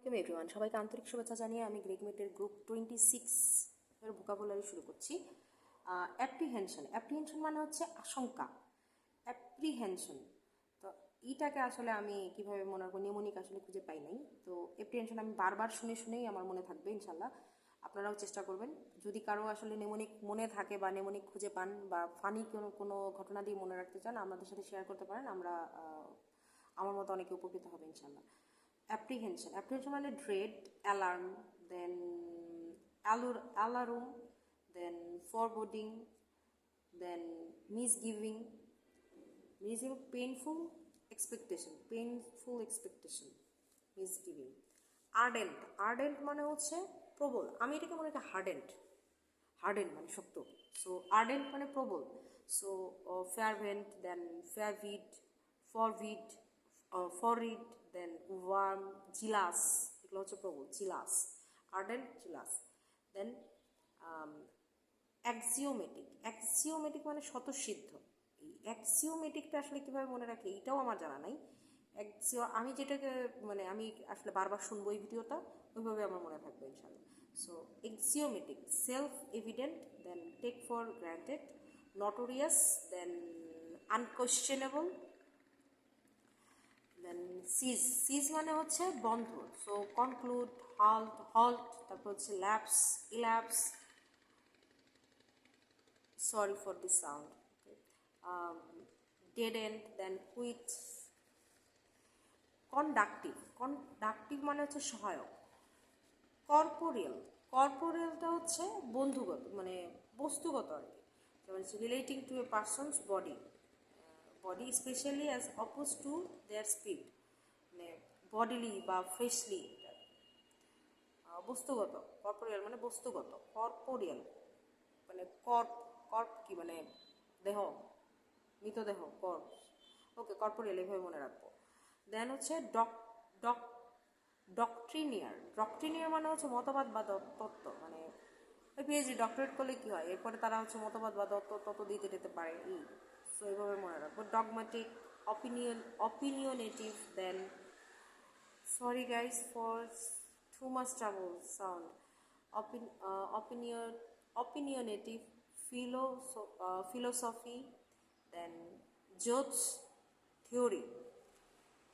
Welcome everyone, সবাইকে আন্তরিক শুভেচ্ছা জানিয়ে আমি গ্রেগমেটের গ্রুপ 26 এর ভোকাবুলারি শুরু করছি। অ্যাপ্রিহেনশন মানে হচ্ছে আশঙ্কা। অ্যাপ্রিহেনশন, তো এইটাকে আসলে আমি কিভাবে মনে রাখবো, নিউমোনিক আসলে খুঁজে পাই নাই। তো অ্যাপ্রিহেনশন আমি বারবার শুনেই আমার মনে থাকবে ইনশাল্লাহ। আপনারাও চেষ্টা করবেন। যদি কারো আসলে নেমোনিক মনে থাকে বা নেমোনিক খুঁজে পান বা ফানি কোনো ঘটনা দিয়ে মনে রাখতে চান, আমাদের সাথে শেয়ার করতে পারেন। আমার মতো অনেকে উপকৃত হবে ইনশাল্লাহ। অ্যাপ্রিহেনশন মানে ড্রেড, অ্যালার্ম, দেন অ্যালারুম, দেন ফরবোর্ডিং, দেন মিসগিভিং, পেইনফুল এক্সপেকটেশন, মিসগিভিং। আর্ডেন্ট মানে হচ্ছে প্রবল। আমি এটাকে মনে করি হার্ডেন্ট মানে শক্ত। সো আর্ডেন্ট মানে প্রবল। সো ফেয়ারভেন্ট, দেন ফেয়ারভিড, ফরভিড, ফরিড, দেন ওয়ার্ম, জিলাস, এগুলো হচ্ছে প্রবল। Ardent, jealous. দেন অ্যাক্সিওমেটিক মানে স্বতঃসিদ্ধ। এই অ্যাক্সিওমেটিকটা আসলে কীভাবে মনে রাখি এইটাও আমার জানা নাই। আমি যেটাকে আমি আসলে বারবার শুনবো এই ভিডিওটা, ওইভাবে আমার মনে থাকবে ইনশাল্লাহ। So axiomatic, self evident, then take for granted, notorious, then unquestionable, then cease মানে হচ্ছে বন্ধ। সো কনক্লুড, হল্ট, তারপর হচ্ছে elapse, sorry for the sound. Okay. Dead end, then quit. Conductive মানে হচ্ছে সহায়ক। কর্পোরিয়ালটা হচ্ছে বন্ধুগত, মানে বস্তুগত আর কি। যেমন relating to a person's body specially as opposed to their speed, মানে বডিলি বা ফ্রেশলি। বস্তুগত, কর্পোরিয়াল মানে বস্তুগত। কর্পোরিয়াল মানে কর্প কি মানে দেহ, মৃতদেহ, কর্প। ওকে, কর্পোরিয়াল এভাবে মনে রাখবো। দেন হচ্ছে ডক্ট্রিনিয়ার মানে হচ্ছে মতবাদ বা তত্ত্ব। মানে ওই পিএইচডি ডক্টরেট করলে কী হয়, এরপরে তারা হচ্ছে মতবাদ বা তত্ত্ব দিতে যেতে পারে। সো এইভাবে মনে রাখবো। Dogmatic, opinionative, then sorry guys for too much trouble sound. Opinionative, philosophy, then Job's theory.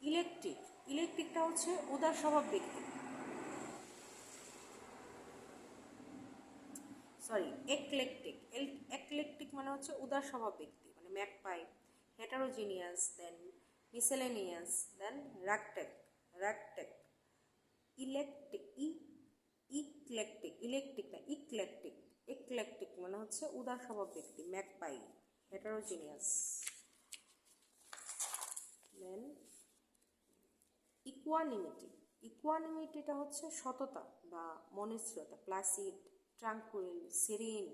ইলেকট্রিকটা হচ্ছে উদার স্বভাব ব্যক্তি। একলেকটিক মানে হচ্ছে উদার স্বভাব ব্যক্তি, মানে ম্যাকপাই। হেটারোজিনিয়াস, দেন মিসেলেনিয়াস, দেন র্যাকটেক। ইক্লেকটিক মানে হচ্ছে উদার স্বভাব ব্যক্তি, ম্যাকপাই। হেটারোজিনিয়াস। দেন ইকুয়ানিমিটিটা হচ্ছে সততা বা মনস্থিরতা, প্লাসিড, ট্রাঙ্কুইল, সেরিন,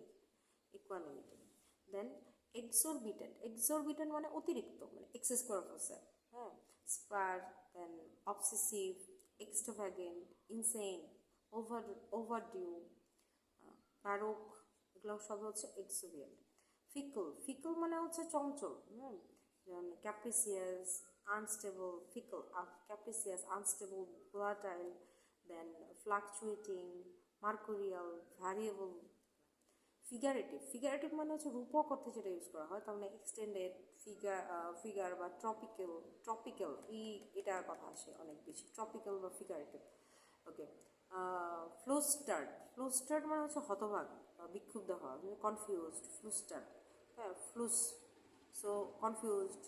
ইকুয়ানিমিটি। দেন এক্সরবিটেন্ট মানে অতিরিক্ত, মানে এক্সেস করে ফেলছে। হ্যাঁ, স্পার, দেন অবসেসিভ, এক্সট্রাভ্যাগেন্ট, ইনসেইন, ওভারডিউ, বারোক, এগুলো সব হচ্ছে এক্সোভিয়েন্ট। ফিকল মানে হচ্ছে চঞ্চল। যেমন ক্যাপ্রিসিয়াস, আনস্টেবল, ভোলাটাইল, দেন ফ্লাকচুয়েটিং, মার্কুরিয়াল, ভ্যারিয়েবল। ফিগারেটিভ মানে হচ্ছে রূপক অর্থে যেটা ইউজ করা হয়, তার মানে এক্সটেন্ডেড, ফিগার বা ট্রপিক্যাল, এটার কথা আসে অনেক বেশি, ট্রপিক্যাল বা ফিগারেটিভ। ওকে। ফ্লুস্টার্ড মানে হচ্ছে হতভাগ বা বিক্ষুব্ধ হওয়া, কনফিউজড, হ্যাঁ, so confused,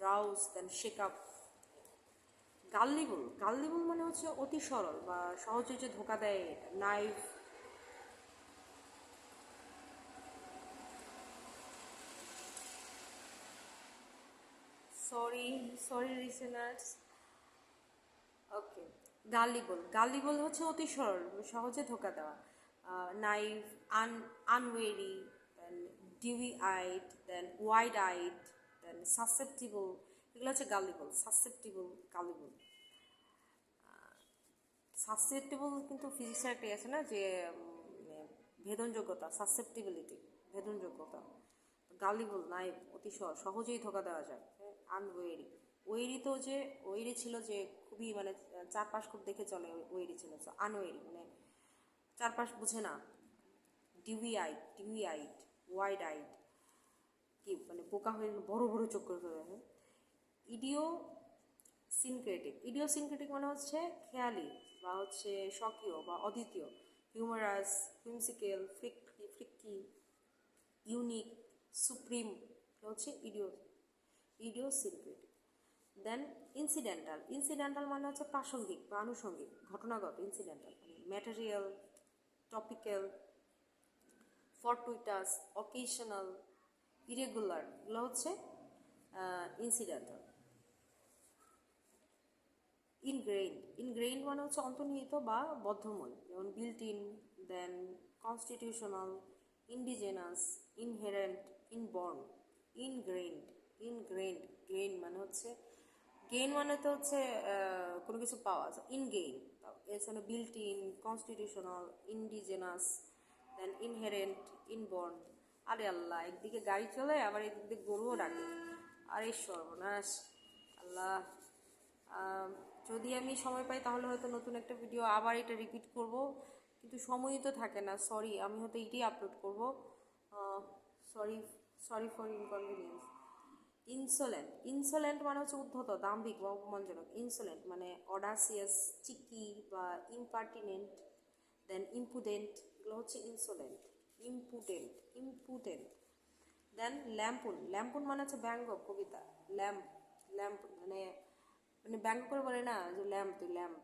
rouse, then shake up. Gullible মানে হচ্ছে অতি সরল বা সহজে যে ধোকা দেয়, naive. Sorry listeners. Okay, gullible হচ্ছে অতি সরল, সহজে ধোকা দেওয়া। Naive, unwary, then dewy eyed, then wide eyed, then susceptible. এগুলো হচ্ছে গাল্লিবল। সাসেপ্টিবল কিন্তু ফিজিক্সের একটা আছে না, যে ভেদনযোগ্যতা, ভেদনযোগ্যতা। গাল্লিবল, নাইভ, অতি সহজেই ধোকা দেওয়া যায়। আনওয়েরি। ওয়েরি তো যে ওয়েরি ছিল যে খুবই মানে চারপাশ খুব দেখে চলে, ওয়েরি ছিল। সো আনওয়েরি মানে চারপাশ বুঝে না, ডিউই আইট, ওয়াইড আইট, কি মানে বোকা হয়ে বড় বড় চোখ করে ফেলে। ইডিওসিনক্রেটিক মানে হচ্ছে খেয়ালি বা হচ্ছে স্বকীয় বা অদ্বিতীয়, humorous, whimsical, freaky, unique, supreme হচ্ছে ইডিওসিনক্রেটিক। দেন ইনসিডেন্টাল মানে হচ্ছে প্রাসঙ্গিক বা আনুষঙ্গিক, ঘটনাগত। ইনসিডেন্টাল মানে ম্যাটেরিয়াল, টপিক্যাল, ফরটুইটাস, অকেশনাল, ইরেগুলার, এগুলো হচ্ছে ইনসিডেন্টাল। ইনগ্রেইন মানে হচ্ছে অন্তর্নিহিত বা বদ্ধমূল, যেমন built in, then constitutional, indigenous, inherent, inborn. Grain মানে হচ্ছে গেইন মানে তো হচ্ছে কোনো কিছু পাওয়া যায়, ইনগেইন। এছাড়া built in, constitutional, indigenous, then inherent, inborn. আরে আল্লাহ, একদিকে গাড়ি চলে আবার একদিকে গরুও ডাকে, আরে সর্বনাশ আল্লাহ। যদি আমি সময় পাই তাহলে হয়তো নতুন একটা ভিডিও আবার এটা রিপিট করব, কিন্তু সময়ই তো থাকে না। সরি, আমি হয়তো এটাই আপলোড করব। Sorry, sorry for inconvenience. Insolent মানে হচ্ছে উদ্ধত, দাম্ভিক বা অপমানজনক। ইনসোলেন্ট মানে অডাসিয়াস, চিকি বা ইম্পার্টিনেন্ট। দেন ইম্পুডেন্ট, এগুলো হচ্ছে ইনসোলেন্ট। ইম্পুটেন্ট। দেন ল্যাম্পুন মানে হচ্ছে ব্যঙ্গ, কবিতা। ল্যাম্প মানে মানে ব্যঙ্গ করে বলে না যে ল্যাম্প, তুই ল্যাম্প,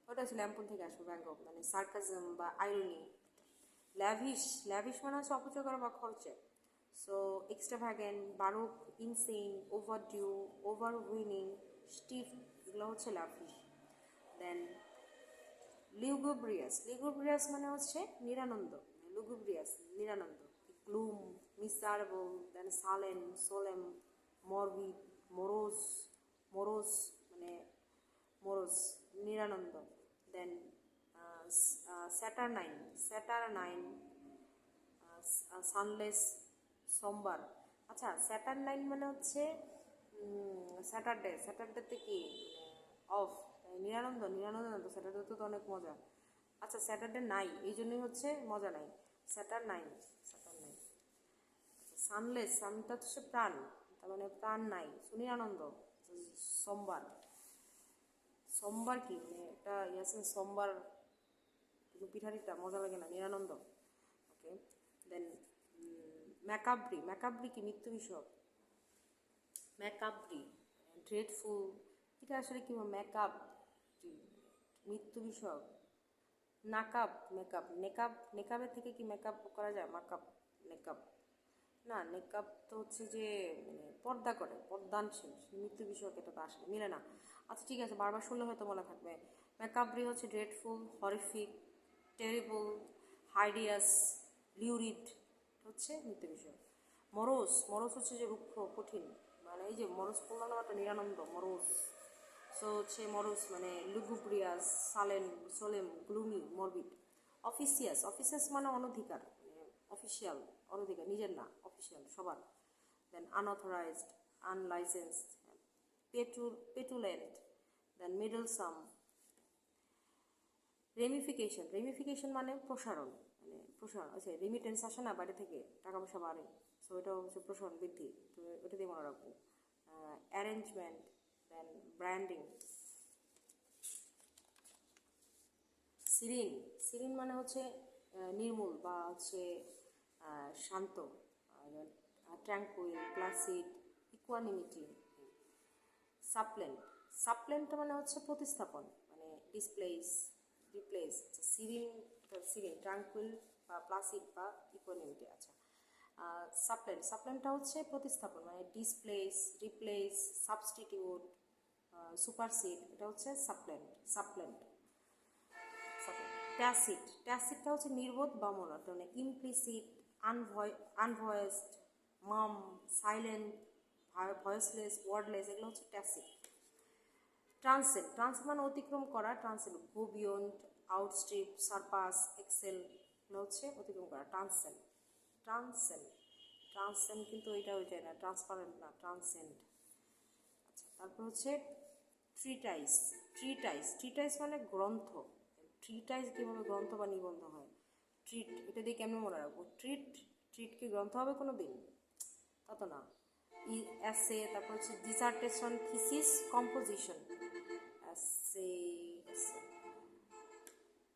ওটা হচ্ছে ল্যাম্পুন থেকে আসবে, ব্যঙ্গ মানে সার্কাজম বা আইরনি। ল্যাভিশ মানে হচ্ছে অপচয় করা বা খরচে। সো এক্সট্রাভ্যাগেন্ট, বারুক, ইনসেইন, ওভারডিউ, ওভারউইনিং, স্টিফ, এগুলো হচ্ছে ল্যাভিশ। দেন লিগুব্রিয়াস মানে হচ্ছে নিরানন্দ, নিরানন্দ। গ্লুম, মিসারেবল, দেন সোলেম, মরবিড, মোরোস মানে মোরোস, নিরানন্দ। দেন স্যাটারনাইন, সানলেস, সোমবার। আচ্ছা, স্যাটারনাইন মানে হচ্ছে স্যাটারডেতে কি অফ, নিরানন্দ না তো, স্যাটারডে তো অনেক মজা। আচ্ছা, স্যাটারডে নাই, এই জন্যই হচ্ছে মজা নাই। স্যাটারনাইন। সানলেস, সানটা হচ্ছে প্রাণ, তার মানে প্রাণ নাই, নিরানন্দ। সোমবার কি মানে একটা ইয়াসিন সোমবার, পিঠারিটা মজা লাগে না, নিরানন্দ। ওকে। দেন ম্যাকাব্রি কি মৃত্যু বিষয়ক। ড্রেডফুল, এটা আসলে কি মৃত্যু বিষয়ক। নেকাবের থেকে কি মেকআপ করা যায়, নেকাব না, নেকাব তো হচ্ছে যে মানে পর্দা করে, পর্দানশীল, মৃত্যু বিষয়ক, এটা তো আসলে মিলে না। আচ্ছা ঠিক আছে, বারবার শুনলে হয়তো মনে থাকবে। ম্যাকাব্রি হচ্ছে ড্রেডফুল, হরিফিক, টেরিবল, হাইডিয়াস, লিউরিড হচ্ছে মৃত্যু বিষয়। মরোস হচ্ছে যে রুক্ষ, কঠিন, মানে এই যে মরোস পূর্ণ নাম একটা নিরানন্দ, মরোস। সো হচ্ছে মরোস মানে লুগুব্রিয়াস, সোলেম, গ্লুমি, মরবিড। অফিসিয়াস মানে অনধিকার, মানে অফিসিয়াল, অনধিকার, নিজের না, অফিসিয়াল, সবার। দেন আনঅথরাইজড, আনলাইসেন্সড, পেটুলেন্ট, দেন মিডলসাম। রেমিফিকেশন মানে প্রসারণ, আচ্ছা রেমিটেন্স আসে না বাইরে থেকে, টাকা পয়সা বাড়ে, সো এটা হচ্ছে প্রসারণ, বৃদ্ধি, তো ওটা দিয়ে মনে রাখবো। অ্যারেঞ্জমেন্ট, দেন ব্র্যান্ডিং। সিরিন মানে হচ্ছে নির্মূল বা হচ্ছে শান্ত, ট্র্যাঙ্কুইল, প্লাসিড, ইকুয়ানিমিটি। সাপ্লেন্ট মানে হচ্ছে প্রতিস্থাপন, মানে রিপ্লেস। সিরিন ট্রাঙ্কুইল বা প্লাসিড বা ইকুয়ানিমিটি। আচ্ছা, সাপ্লেন্টটা হচ্ছে প্রতিস্থাপন, মানে রিপ্লেস, সাবস্টিটিউট, সুপারসিড, এটা হচ্ছে সাপ্লেন্ট। ট্যাসিটটা হচ্ছে নির্বোধ বা মনট, মানে implicit, unvoiced, mum, silent, voiceless, wordless, এগুলো হচ্ছে ট্যাসিট। ট্রান্সেন্ড মানে অতিক্রম করা, transcend, go beyond, outstrip, surpass, excel, এগুলো হচ্ছে অতিক্রম করা। ট্রান্সেন্ড কিন্তু এটা হয়ে যায় না, ট্রান্সপারেন্ট না, ট্রান্সেন্ড। তারপর হচ্ছে ট্রিটাইস মানে গ্রন্থ। ট্রিটাইস কীভাবে গ্রন্থ বা নিবন্ধ হয়, এটা দিয়ে কেমন মনে রাখবো? ট্রিট কি গ্রন্থ হবে কোনো দিন? তা তো না। অ্যাসে, তারপর হচ্ছে dissertation, thesis, composition, as.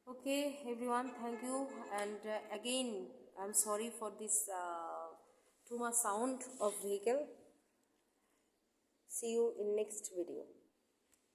Okay, everyone, thank you. And again, I'm sorry for this too much sound of vehicle. See you in next video.